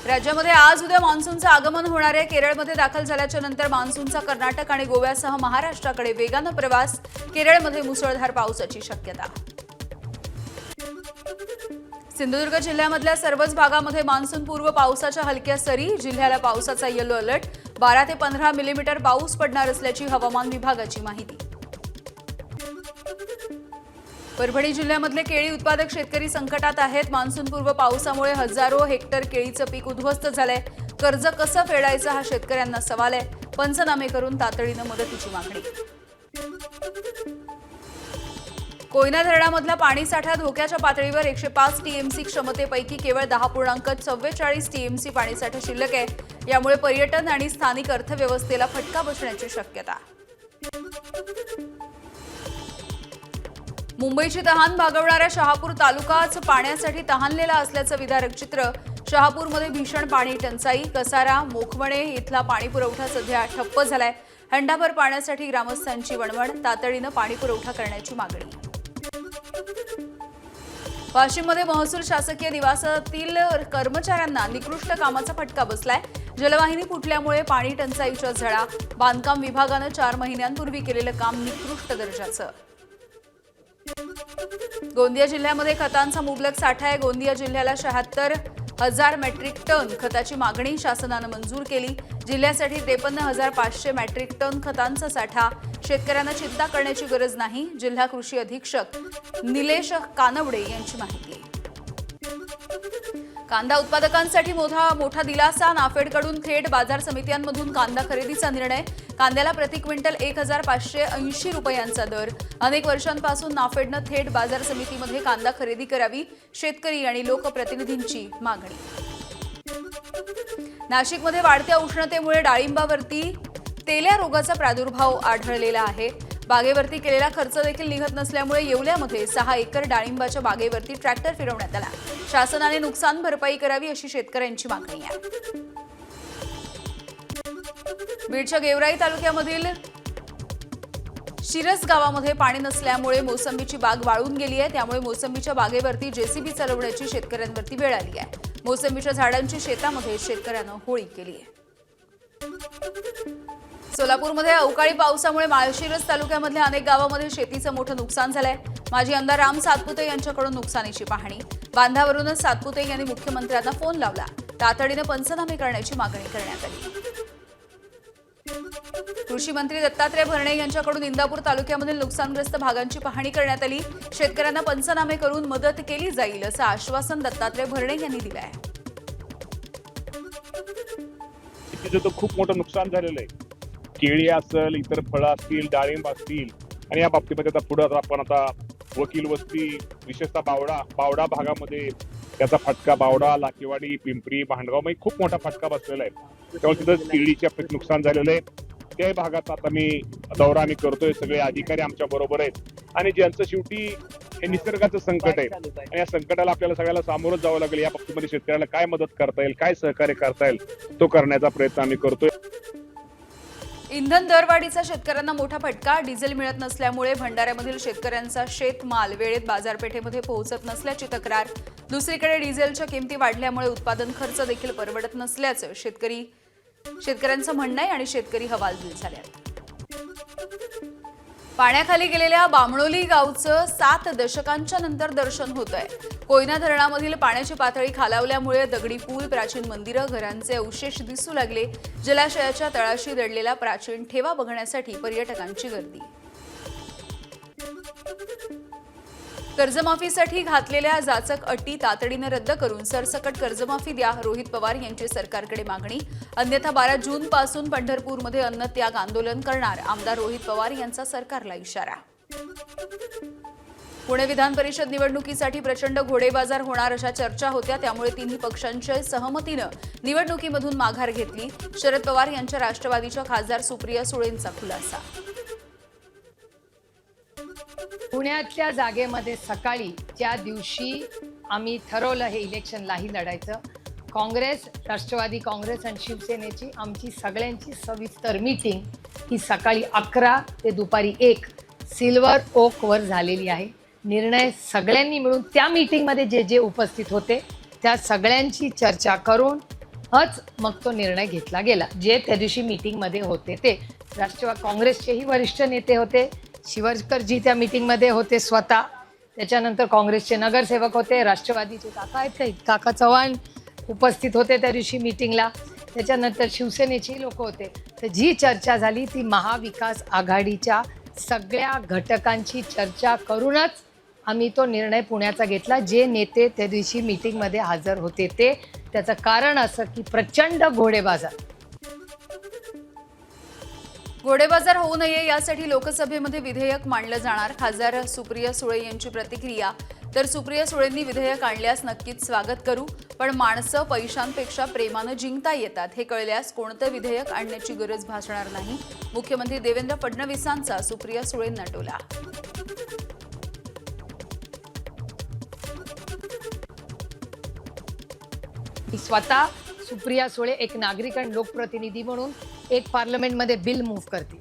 राज्यामध्ये आज उद्या मान्सूनचं आगमन होणार आहे। केरळमध्ये दाखल झाल्याच्या नंतर मान्सूनचा कर्नाटक आणि गोव्यासह महाराष्ट्राकडे वेगानं प्रवास। केरळमध्ये मुसळधार पावसाची शक्यता। सिंधुदुर्ग जिल्ह्यामधल्या सर्वच भागामध्ये मान्सून पूर्व पावसाच्या हलक्या सरी। जिल्ह्याला पावसाचा येलो अलर्ट। 12 ते 15 मिलीमीटर पाऊस पडणार असल्याची हवामान विभागाची माहिती। परभणी जिल्ह्यामधले केळी उत्पादक शेतकरी संकटात आहेत। मान्सूनपूर्व पावसामुळे हजारो हेक्टर केळीचं पीक उद्ध्वस्त झालंय। कर्ज कसं फेडायचं हा शेतकऱ्यांना सवाल आहे। पंचनामे करून तातडीनं मदतीची मागणी। कोयना धरणामधला पाणीसाठा धोक्याच्या पातळीवर 105 टीएमसी क्षमतेपैकी केवळ 10.44 टीएमसी पाणीसाठा शिल्लक आहे। यामुळे पर्यटन आणि स्थानिक अर्थव्यवस्थेला फटका बसण्याची शक्यता। मुंबईची तहान भागवणारा शहापूर तालुकाच पाण्यासाठी तहानलेला असल्याचं विदारक चित्र। शहापूरमध्ये भीषण पाणी टंचाई। कसारा मोखवणे इथला पाणीपुरवठा सध्या ठप्प झालाय। हंडाभर पाण्यासाठी ग्रामस्थांची वणवण। तातडीनं पाणीपुरवठा करण्याची मागणी। वाशिममध्ये महसूल शासकीय निवासातील कर्मचाऱ्यांना निकृष्ट कामाचा फटका बसलाय। जलवाहिनी फुटल्यामुळे पाणी टंचाईच्या झळा। बांधकाम विभागानं 4 महिन्यांपूर्वी केलेलं काम निकृष्ट दर्जाचं। गोंदिया जिल्ह्यामध्ये खतांचा मुबलक साठा आहे। गोंदिया जिल्ह्याला 76,000 मेट्रिक टन खताची मागणी शासनानं मंजूर केली। जिल्ह्यासाठी 53,500 मेट्रिक टन खतांचा साठा। शेतकऱ्यांना चिंता करण्याची गरज नाही। जिल्हा कृषी अधीक्षक निलेश कानवडे यांची माहिती। कांदा उत्पादकांसाठी मोठा दिलासा। नाफेडकडून थेट बाजार समित्यांमधून कांदा खरेदीचा निर्णय। कांद्याला प्रति क्विंटल 1,580 रुपयांचा दर। अनेक वर्षांपासून नाफेडनं थेट बाजार समितीमध्ये कांदा खरेदी करावी। शेतकरी आणि लोकप्रतिनिधींची मागणी। नाशिकमध्ये वाढत्या उष्णतेमुळे डाळिंबावरती तेल्या रोगाचा प्रादुर्भाव आढळलेला आहे। बागेवरती केलेला खर्च देखील निघत नसल्यामुळे येवल्यामध्ये 6 एकर डाळिंबाच्या बागेवरती ट्रॅक्टर फिरवण्यात आला। शासनाने नुकसान भरपाई करावी अशी शेतकऱ्यांची मागणी आहे। बीडच्या गेवराई तालुक्यामधील शिरस गावामध्ये पाणी नसल्यामुळे मोसंबीची बाग वाळून गेली आहे। त्यामुळे मोसंबीच्या बागेवरती जेसीबी चालवण्याची शेतकऱ्यांवरती वेळ आली आहे। मोसंबीच्या झाडांची शेतामध्ये शेतकऱ्यानं होळी केली आहे। सोलापूरमध्ये अवकाळी पावसामुळे माळशिरस तालुक्यामधल्या अनेक गावांमध्ये शेतीचं मोठं नुकसान झालंय। माजी आमदार राम सातपुते यांच्याकडून नुकसानीची पाहणी। बांधावरूनच सातपुते यांनी मुख्यमंत्र्यांना फोन लावला। तातडीनं पंचनामे करण्याची मागणी करण्यात आली। कृषी मंत्री दत्तात्रय भरणे यांच्याकडून इंदापूर तालुक्यामधील नुकसानग्रस्त भागांची पाहणी करण्यात आली। शेतकऱ्यांना पंचनामे करून मदत केली जाईल असं आश्वासन दत्तात्रय भरणे यांनी दिलं आहे। शेतीचं तर खूप मोठं नुकसान झालेलं आहे। केळी असेल, इतर फळं असतील, डाळिंब असतील आणि या बाबतीमध्ये आता पुढे आपण आता वकील वस्ती विशेषतः बावडा भागामध्ये त्याचा फटका बावडा, लाकेवाडी, पिंपरी, भांडगाव मध्ये खूप मोठा फटका बसलेला आहे। त्यामुळे तिथं केळीच्या नुकसान झालेलं आहे। त्या भागात आता मी दौरा आम्ही करतोय। सगळे अधिकारी आमच्या बरोबर आहेत आणि ज्यांचं शेवटी हे निसर्गाचं संकट आहे आणि या संकटाला आपल्याला सगळ्याला सामोरं जावं लागेल। या बाबतीमध्ये शेतकऱ्याला काय मदत करता येईल, काय सहकार्य करता येईल तो करण्याचा प्रयत्न आम्ही करतोय। इंधन दरवाढीचा शेतकऱ्यांना मोठा फटका। डिझेल मिळत नसल्यामुळे भंडाऱ्यामधील शेतकऱ्यांचा शेतमाल वेळेत बाजारपेठेमध्ये पोहोचत नसल्याची तक्रार। दुसरीकडे डिझेलच्या किमती वाढल्यामुळे उत्पादन खर्च देखील परवडत नसल्याचं शेतकऱ्यांचं म्हणणं आहे आणि शेतकरी हवालदिल झाले आहेत। पाण्याखाली गेलेल्या बामणोली गावचं 7 दशकांच्या नंतर दर्शन होतंय। कोयना धरणामधील पाण्याची पातळी खालावल्यामुळे दगडी पूल, प्राचीन मंदिरं, घरांचे अवशेष दिसू लागले। जलाशयाच्या तळाशी दडलेला प्राचीन ठेवा बघण्यासाठी पर्यटकांची गर्दी। कर्जमाफीसाठी घातलेल्या जाचक अटी तातडीने रद्द करून सरसकट कर्जमाफी द्या, रोहित पवार यांची सरकारकडे मागणी। अन्यथा 12 जून पासून पंढरपूरमध्ये अन्नत्याग आंदोलन करणार आमदार रोहित पवार यांचा सरकारला इशारा। पुणे विधान परिषद निवडणुकीसाठी प्रचंड घोडेबाजार होणार अशा चर्चा होत्या। त्यामुळे तिन्ही पक्षांच्या सहमतीनं निवडणुकीमधून माघार घेतली। शरद पवार यांच्या राष्ट्रवादीच्या खासदार सुप्रिया सुळेंचा खुलासा। पुण्यातल्या जागेमध्ये सकाळी ज्या दिवशी आम्ही ठरवलं हे इलेक्शनलाही लढायचं, काँग्रेस, राष्ट्रवादी काँग्रेस आणि शिवसेनेची आमची सगळ्यांची सविस्तर मीटिंग ही सकाळी 11 ते दुपारी 1 सिल्वर ओकवर झालेली आहे। निर्णय सगळ्यांनी मिळून त्या मीटिंगमध्ये जे जे उपस्थित होते त्या सगळ्यांची चर्चा करून मग तो निर्णय घेतला गेला. जे त्या दिवशी मीटिंगमध्ये होते ते राष्ट्रवादी काँग्रेसचेही वरिष्ठ नेते होते, शिवरकरजी त्या मीटिंगमध्ये होते स्वतः. त्याच्यानंतर काँग्रेसचे नगरसेवक होते, राष्ट्रवादीचे काका आहेत काही काका चव्हाण उपस्थित होते त्या दिवशी मीटिंगला. त्याच्यानंतर शिवसेनेची लोक होते. तर जी चर्चा झाली ती महाविकास आघाडीच्या सगळ्या घटकांची चर्चा करूनच आम्ही तो निर्णय पुण्याचा घेतला. जे नेते त्या दिवशी मीटिंगमध्ये हजर होते ते. त्याचं कारण असं की प्रचंड घोडेबाजार होऊ नये यासाठी लोकसभेमध्ये विधेयक मांडलं जाणार. खासदार सुप्रिया सुळे यांची प्रतिक्रिया. तर सुप्रिया सुळेंनी विधेयक आणल्यास नक्कीच स्वागत करू, पण माणसं पैशांपेक्षा प्रेमानं जिंकता येतात हे कळल्यास कोणतं विधेयक आणण्याची गरज भासणार नाही. मुख्यमंत्री देवेंद्र फडणवीसांचा सुप्रिया सुळेंना टोला. स्वतः सुप्रिया सुळे एक नागरिक आणि लोकप्रतिनिधी म्हणून एक पार्लमेंटमध्ये बिल मूव्ह करतील.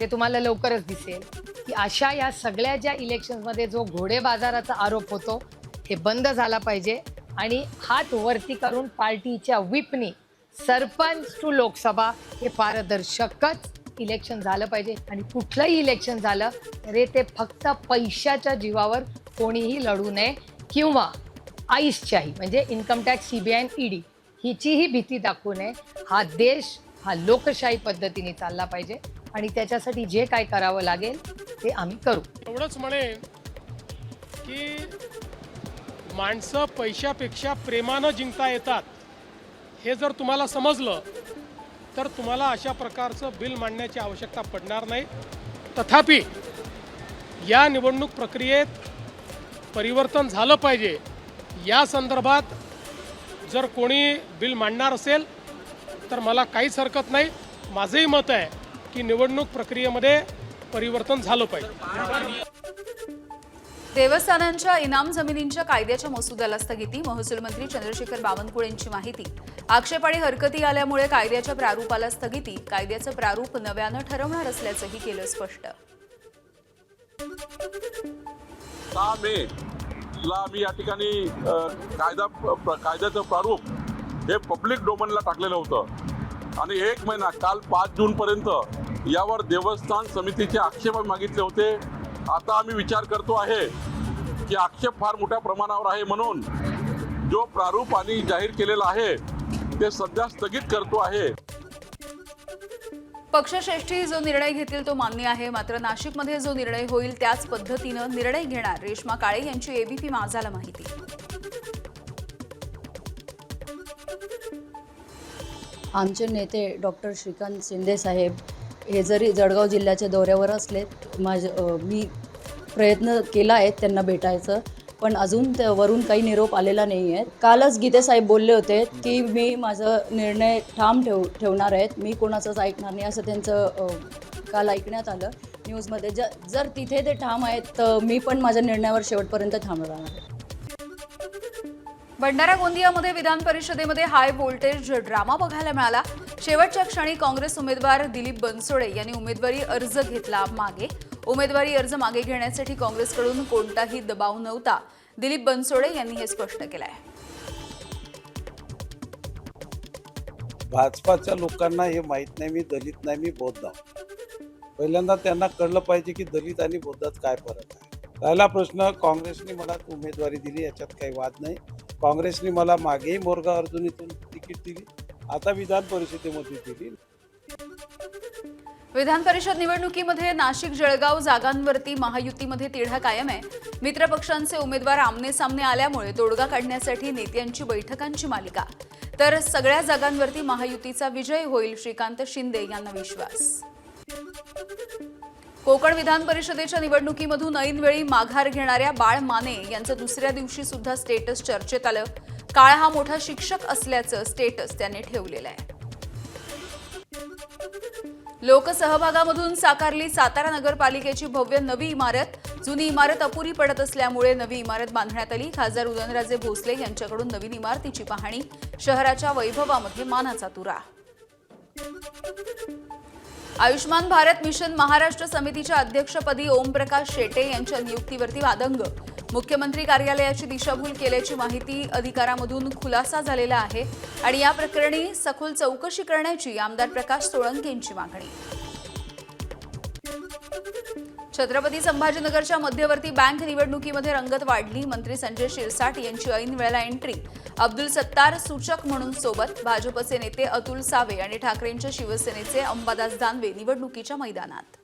ते तुम्हाला लवकरच दिसेल की अशा या सगळ्या ज्या इलेक्शन्समध्ये जो घोडेबाजाराचा आरोप होतो हे बंद झाला पाहिजे. आणि हात वरती करून पार्टीच्या व्हिपनी सरपंच टू लोकसभा हे पारदर्शकच इलेक्शन झालं पाहिजे. आणि कुठलंही इलेक्शन झालं तरी ते फक्त पैशाच्या जीवावर कोणीही लढू नये किंवा आईसच्याही म्हणजे इन्कम टॅक्स, सीबीआय आणि ईडी हिचीही भीती दाखवू नये. हा देश हा लोकशाही पद्धतीने चालला पाहिजे आणि त्याच्यासाठी जे काय करावं लागेल ते आम्ही करू. एवढंच म्हणेन की माणसं पैशापेक्षा प्रेमानं जिंकता येतात हे जर तुम्हाला समजलं तर तुम्हाला अशा प्रकारचं बिल मांडण्याची आवश्यकता पडणार नाही. तथापि या निवडणूक प्रक्रियेत परिवर्तन झालं पाहिजे या संदर्भात जर कोणी बिल मांडणार असेल तर मला काहीच हरकत नाही. माझंही मत आहे की निवडणूक प्रक्रियेमध्ये परिवर्तन झालं पाहिजे. देवस्थानांच्या इनाम जमिनींच्या कायद्याच्या मसुद्याला स्थगिती. महसूल मंत्री चंद्रशेखर बावनकुळेंची माहिती. आक्षेप आणि हरकती आल्यामुळे कायद्याच्या प्रारूपाला स्थगिती. कायद्याचं प्रारूप नव्यानं ठरवणार असल्याचंही केलं स्पष्ट. 6 मे ला आम्ही या ठिकाणी कायद्याचं प्रारूप हे पब्लिक डोमेनला टाकलेलं होतं आणि 1 महिना काल 5 जून पर्यंत यावर देवस्थान समितीचे आक्षेप मागितले होते. आता आम्ही विचार करतो आहे की आक्षेप फार मोठ्या प्रमाणावर आहे म्हणून जो प्रारूप आणि जाहीर केलेला आहे ते सध्या स्थगित करतो आहे. पक्षश्रेष्ठी जो निर्णय घेतील तो मान्य आहे, मात्र नाशिकमध्ये जो निर्णय होईल त्याच पद्धतीनं निर्णय घेणार. रेश्मा काळे यांची एबीपी माझाला माहिती. आमचे नेते डॉक्टर श्रीकांत शिंदे साहेब हे जरी जळगाव जिल्ह्याच्या दौऱ्यावर असले मी प्रयत्न केला आहे त्यांना भेटायचं, पण अजून वरून काही निरोप आलेला नाही आहे. कालच गीते साहेब बोलले होते की मी माझा निर्णय ठाम ठेवणार आहेत, मी कोणाचंच ऐकणार नाही असं त्यांचं काल ऐकण्यात आलं न्यूजमध्ये. जर तिथे ते ठाम आहेत तर मी पण माझ्या निर्णयावर शेवटपर्यंत ठाम राहणार आहे. भंडारा गोंदियामध्ये विधान परिषदेमध्ये हाय व्होल्टेज ड्रामा बघायला मिळाला. शेवटच्या क्षणी काँग्रेस उमेदवार दिलीप बनसोडे यांनी उमेदवारी अर्ज घेतला मागे. उमेदवारी अर्ज मागे घेण्यासाठी काँग्रेसकडून कोणताही दबाव नव्हता. दिलीप बनसोडे यांनी हे स्पष्ट केलंय. भाजपाच्या लोकांना हे माहीत नाही मी दलित नाही, मी बौद्ध आहे. पहिल्यांदा त्यांना कळलं पाहिजे की दलित आणि बौद्धात काय फरक आहे. पहिला प्रश्न, काँग्रेसने मला उमेदवारी दिली याच्यात काही वाद नाही. काँग्रेसने मला मागेही मोरगाव अर्जुनीतून तिकीट दिली, आता विधान परिषदेमध्ये दिली. विधान परिषद निवडणुकीमध्ये नाशिक जळगाव जागांवरती महायुतीमध्ये तिढा कायम आहे. मित्रपक्षांचे उमेदवार आमने सामने आल्यामुळे तोडगा काढण्यासाठी नेत्यांची बैठकांची मालिका. तर सगळ्या जागांवरती महायुतीचा विजय होईल, श्रीकांत शिंदे यांना विश्वास. कोकण विधान परिषदेच्या निवडणुकीमधून ऐनवेळी माघार घेणाऱ्या बाळ माने यांचं दुसऱ्या दिवशी सुद्धा स्टेटस चर्चेत आलं. काळ हा मोठा शिक्षक असल्याचं स्टेटस त्यांनी ठेवलेलं आहे. लोकसहभागामधून साकारली सातारा नगरपालिकेची भव्य नवी इमारत. जुनी इमारत अपुरी पडत असल्यामुळे नवी इमारत बांधण्यात आली. खासदार उदयनराजे भोसले यांच्याकडून नवीन इमारतीची पाहणी. शहराच्या वैभवामध्ये मानाचा तुरा. आयुष्मान भारत मिशन महाराष्ट्र समितीच्या अध्यक्षपदी ओमप्रकाश शेटे यांच्या नियुक्तीवरती वादंग. मुख्यमंत्री कार्यालयाची दिशाभूल केल्याची माहिती अधिकारामधून खुलासा झालेला आहे. आणि या प्रकरणी सखोल चौकशी करण्याची आमदार प्रकाश सोळंके यांची मागणी. छत्रपती संभाजीनगरच्या मध्यवर्ती बँक निवडणुकीमध्ये रंगत वाढली. मंत्री संजय शिरसाट यांची ऐन वेळेला एंट्री. अब्दुल सत्तार सूचक म्हणून सोबत. भाजपचे नेते अतुल सावे आणि ठाकरेंच्या शिवसेनेचे अंबादास दानवे निवडणुकीच्या मैदानात.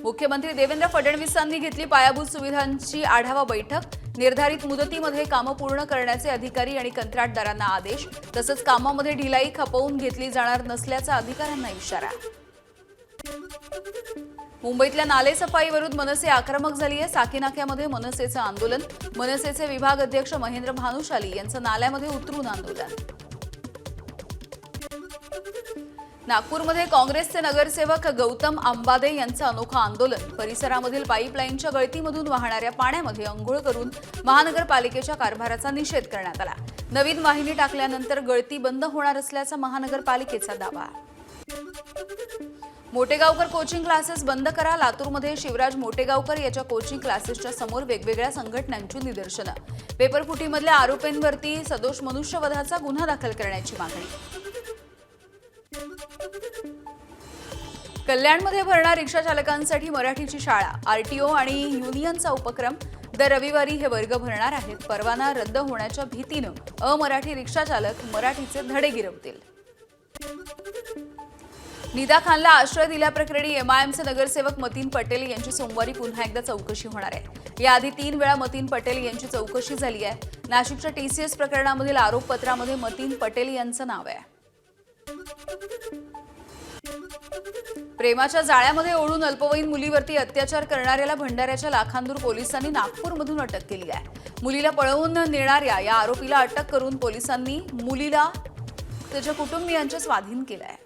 मुख्यमंत्री देवेंद्र फडणवीसांनी घेतली पायाभूत सुविधांची आढावा बैठक. निर्धारित मुदतीमध्ये कामं पूर्ण करण्याचे अधिकारी आणि कंत्राटदारांना आदेश. तसंच कामामध्ये ढिलाई खपवून घेतली जाणार नसल्याचा अधिकाऱ्यांना इशारा. मुंबईतल्या नालेसफाईविरुद्ध मनसे आक्रमक झाली आहे. साकीनाक्यामध्ये मनसेचं आंदोलन. मनसेचे विभाग अध्यक्ष महेंद्र भानुशाली यांचं नाल्यामध्ये उतरून आंदोलन. नागपूरमध्ये काँग्रेसचे नगरसेवक गौतम आंबादे यांचं अनोखं आंदोलन. परिसरामधील पाईपलाईनच्या गळतीमधून वाहणाऱ्या पाण्यामध्ये अंघोळ करून महानगरपालिकेच्या कारभाराचा निषेध करण्यात आला. नवीन वाहिनी टाकल्यानंतर गळती बंद होणार असल्याचा महानगरपालिकेचा दावा. मोटेगावकर कोचिंग क्लासेस बंद करा. लातूरमध्ये शिवराज मोटेगावकर याच्या कोचिंग क्लासेसच्या समोर वेगवेगळ्या संघटनांची निदर्शनं. पेपरफुटीमधल्या आरोपींवरती सदोष मनुष्यवधाचा गुन्हा दाखल करण्याची मागणी. कल्याणमध्ये भरणार रिक्षा चालकांसाठी मराठीची शाळा. आरटीओ आणि युनियनचा उपक्रम. दर रविवारी हे वर्ग भरणार आहेत. परवाना रद्द होण्याच्या भीतीनं अमराठी रिक्षा चालक मराठीचे धडे गिरवतील. निदा खानला आश्रय दिल्याप्रकरणी एमआयएमचे नगरसेवक मतीन पटेल यांची सोमवारी पुन्हा एकदा चौकशी होणार आहे. याआधी 3 वेळा मतीन पटेल यांची चौकशी झाली आहे. नाशिकच्या टीसीएस प्रकरणामधील आरोपपत्रामध्ये मतीन पटेल यांचं नाव आहे. प्रेमाच्या जाळ्यामध्ये ओढून अल्पवयीन मुलीवरती अत्याचार करणाऱ्याला भंडाऱ्याच्या लाखांदूर पोलिसांनी नागपूरमधून अटक केली आहे. मुलीला पळवून नेणाऱ्या या आरोपीला अटक करून पोलिसांनी मुलीला त्याच्या कुटुंबियांच्या स्वाधीन केलं आहे.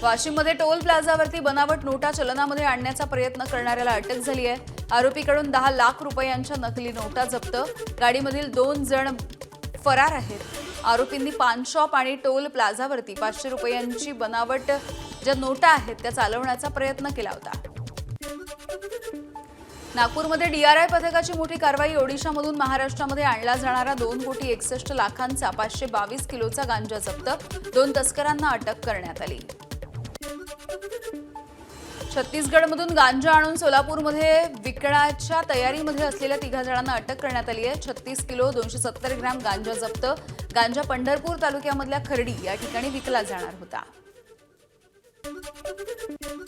वाशिममध्ये टोल प्लाझावरती बनावट नोटा चलनामध्ये आणण्याचा प्रयत्न करणाऱ्याला अटक झाली आहे. आरोपीकडून 10 लाख रुपयांच्या नकली नोटा जप्त. गाडीमधील 2 जण फरार आहेत. आरोपींनी पान शॉप आणि टोल प्लाझावरती 500 रुपयांची बनावट ज्या नोटा आहेत त्या चालवण्याचा प्रयत्न केला होता. नागपूरमध्ये डीआरआय पथकाची मोठी कारवाई. ओडिशामधून महाराष्ट्रामध्ये आणला जाणारा 2,61,00,00,000चा 522 किलोचा गांजा जप्त. 2 तस्करांना अटक करण्यात आली. छत्तीसगडमधून गांजा आणून सोलापूरमध्ये विकण्याच्या तयारीमध्ये असलेल्या 3 जणांना अटक करण्यात आली आहे. 36 किलो 270 ग्रॅम गांजा जप्त. गांजा पंढरपूर तालुक्यामधल्या खर्डी या ठिकाणी विकला जाणार होता.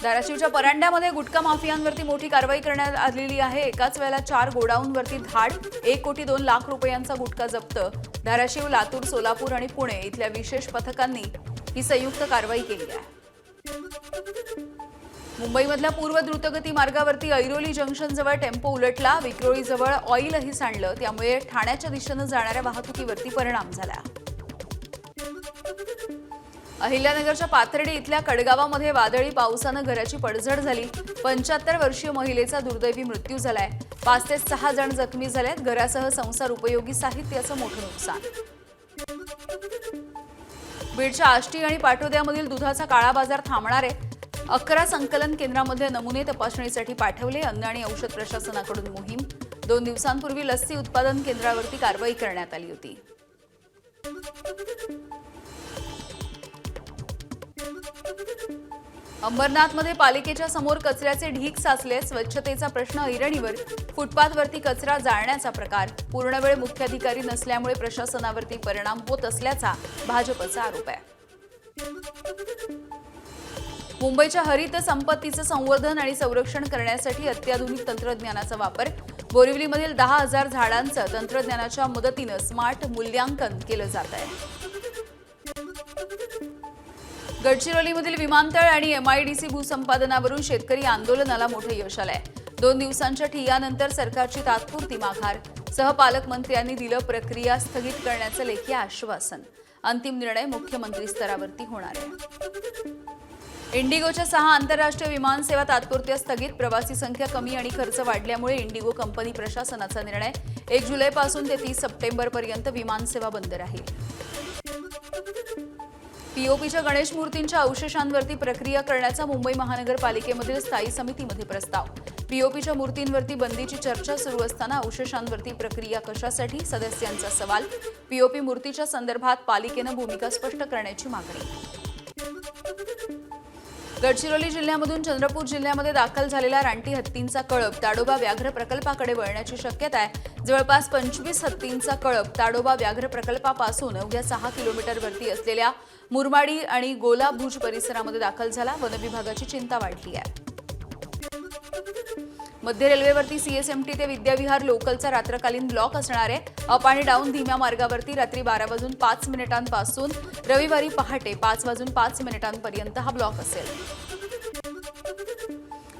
धाराशिवच्या परांड्यामध्ये गुटखा माफियांवरती मोठी कारवाई करण्यात आलेली आहे. एकाच वेळेला 4 गोडाऊनवरती धाड. 1,02,00,000 रुपयांचा गुटखा जप्त. धाराशिव, लातूर, सोलापूर आणि पुणे इथल्या विशेष पथकांनी ही संयुक्त कारवाई केली आहे. मुंबईमधल्या पूर्व द्रुतगती मार्गावरती ऐरोली जंक्शनजवळ टेम्पो उलटला. विक्रोळीजवळ ऑइलही सांडलं. त्यामुळे ठाण्याच्या दिशेनं जाणाऱ्या वाहतुकीवरती परिणाम झाला. अहिल्यानगरच्या पाथर्डी इथल्या कडगावामध्ये वादळी पावसानं घराची पडझड झाली. 75 वर्षीय महिलेचा दुर्दैवी मृत्यू झालाय. 5 ते 6 जण जखमी झालेत. घरासह संसार उपयोगी साहित्याचं मोठं नुकसान. बीडच्या आष्टी आणि पाटोद्यामधील दुधाचा काळा बाजार थांबणार आहे. 11 संकलन केंद्रामध्ये नमुने तपासणीसाठी पाठवले. अन्न आणि औषध प्रशासनाकडून मोहीम. 2 दिवसांपूर्वी लस्सी उत्पादन केंद्रावरती कारवाई करण्यात आली होती. अंबरनाथमध्ये पालिकेच्या समोर कचऱ्याचे ढीग साचले. स्वच्छतेचा प्रश्न ऐरणीवर. फुटपाथवरती कचरा जाळण्याचा प्रकार. पूर्णवेळ मुख्याधिकारी नसल्यामुळे प्रशासनावरती परिणाम होत असल्याचा भाजपचा आरोप आहे. मुंबईच्या हरित संपत्तीचं संवर्धन आणि संरक्षण करण्यासाठी अत्याधुनिक तंत्रज्ञानाचा वापर. बोरिवलीमधील 10,000 झाडांचं तंत्रज्ञानाच्या मदतीनं स्मार्ट मूल्यांकन केलं जात आहे. गडचिरोलीमधील विमानतळ आणि एमआयडीसी भूसंपादनावरून शेतकरी आंदोलनाला मोठं यश आलंय. 2 दिवसांच्या ठिय्यानंतर सरकारची तात्पुरती माघार. सहपालकमंत्र्यांनी दिलं प्रक्रिया स्थगित करण्याचं लेखी आश्वासन. अंतिम निर्णय मुख्यमंत्री स्तरावरती होणार आहे. इंडिगोच्या 6 आंतरराष्ट्रीय विमानसेवा तात्पुरत्या स्थगित. प्रवासी संख्या कमी आणि खर्च वाढल्यामुळे इंडिगो कंपनी प्रशासनाचा निर्णय. 1 जुलैपासून ते 30 सप्टेंबरपर्यंत विमानसेवा बंद राहील. पीओपीच्या गणेश मूर्तींच्या अवशेषांवरती प्रक्रिया करण्याचा मुंबई महानगरपालिकेमधील स्थायी समितीमध्ये प्रस्ताव. पीओपीच्या मूर्तींवरती बंदीची चर्चा सुरू असताना अवशेषांवरती प्रक्रिया कशासाठी, सदस्यांचा सवाल. पीओपी मूर्तीच्या संदर्भात पालिकेनं भूमिका स्पष्ट करण्याची मागणी. गडचिरोली जिल्ह्यामधून चंद्रपूर जिल्ह्यामध्ये दाखल झालेला रानटी हत्तींचा कळप ताडोबा व्याघ्र प्रकल्पाकडे वळण्याची शक्यता आहे. जवळपास 25 हत्तींचा कळप ताडोबा व्याघ्र प्रकल्पापासून अवघ्या 6 किलोमीटरवरती असलेल्या मुरमाडी आणि गोलाभुज परिसरामध्ये दाखल झाला. वनविभागाची चिंता वाढली आहे. मध्य रेल्वेवरती सीएसएमटी ते विद्याविहार लोकलचा रात्रकालीन ब्लॉक असणार आहे. अप आणि डाऊन धीम्या मार्गावरती रात्री 12:05 पासून रविवारी पहाटे 5:05 हा ब्लॉक असेल.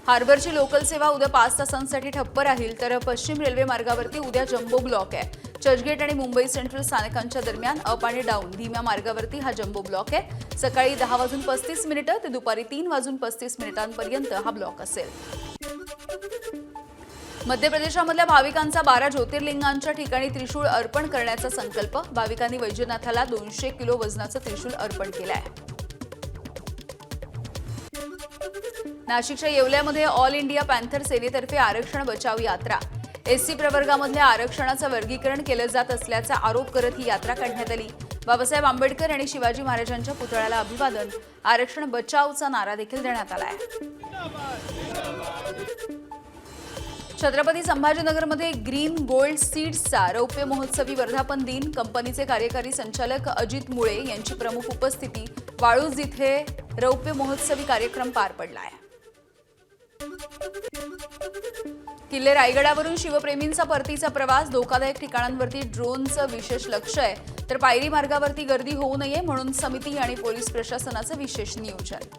हार्बरची लोकल सेवा उद्या 5 तासांसाठी ठप्प राहील, तर पश्चिम रेल्वे मार्गावरती उद्या जम्बो ब्लॉक आहे. चर्चगेट आणि मुंबई सेंट्रल स्थानकांच्या दरम्यान अप आणि डाऊन धीम्या मार्गावरती हा जम्बो ब्लॉक आहे. सकाळी 10:35 ते दुपारी 3:35 हा ब्लॉक असेल. मध्य प्रदेशामधल्या भाविकांचा 12 ज्योतिर्लिंगांच्या ठिकाणी त्रिशूळ अर्पण करण्याचा संकल्प. भाविकांनी वैजनाथाला 200 किलो वजनाचं त्रिशूळ अर्पण केलं आहे. नाशिकच्या येवल्यामध्ये ऑल इंडिया पॅन्थर सेनेतर्फे आरक्षण बचाव यात्रा. एससी प्रवर्गामधल्या आरक्षणाचं वर्गीकरण केलं जात असल्याचा आरोप करत ही यात्रा काढण्यात आली. बाबासाहेब आंबेडकर आणि शिवाजी महाराजांच्या पुतळ्याला अभिवादन. आरक्षण बचावचा नारा देखील देण्यात आला आहे. छत्रपती संभाजीनगरमध्ये ग्रीन गोल्ड सीड्सचा रौप्य महोत्सवी वर्धापन दिन. कंपनीचे कार्यकारी संचालक अजित मुळे यांची प्रमुख उपस्थिती. वाळूज इथे रौप्य महोत्सवी कार्यक्रम पार पडला आहे. किल्ले रायगडावरून शिवप्रेमींचा परतीचा प्रवास. धोकादायक ठिकाणांवरती ड्रोनचं विशेष लक्ष आहे, तर पायरी मार्गावरती गर्दी होऊ नये म्हणून समिती आणि पोलीस प्रशासनाचं विशेष नियोजन.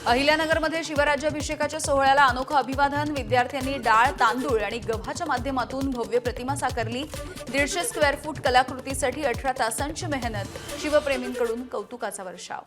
अहिल्यानगरमध्ये शिवराज्याभिषेकाच्या सोहळ्याला अनोखं अभिवादन. विद्यार्थ्यांनी डाळ, तांदूळ आणि गव्हाच्या माध्यमातून भव्य प्रतिमा साकारली. 150 स्क्वेअर फूट कलाकृतीसाठी 18 तासांची मेहनत. शिवप्रेमींकडून कौतुकाचा वर्षाव.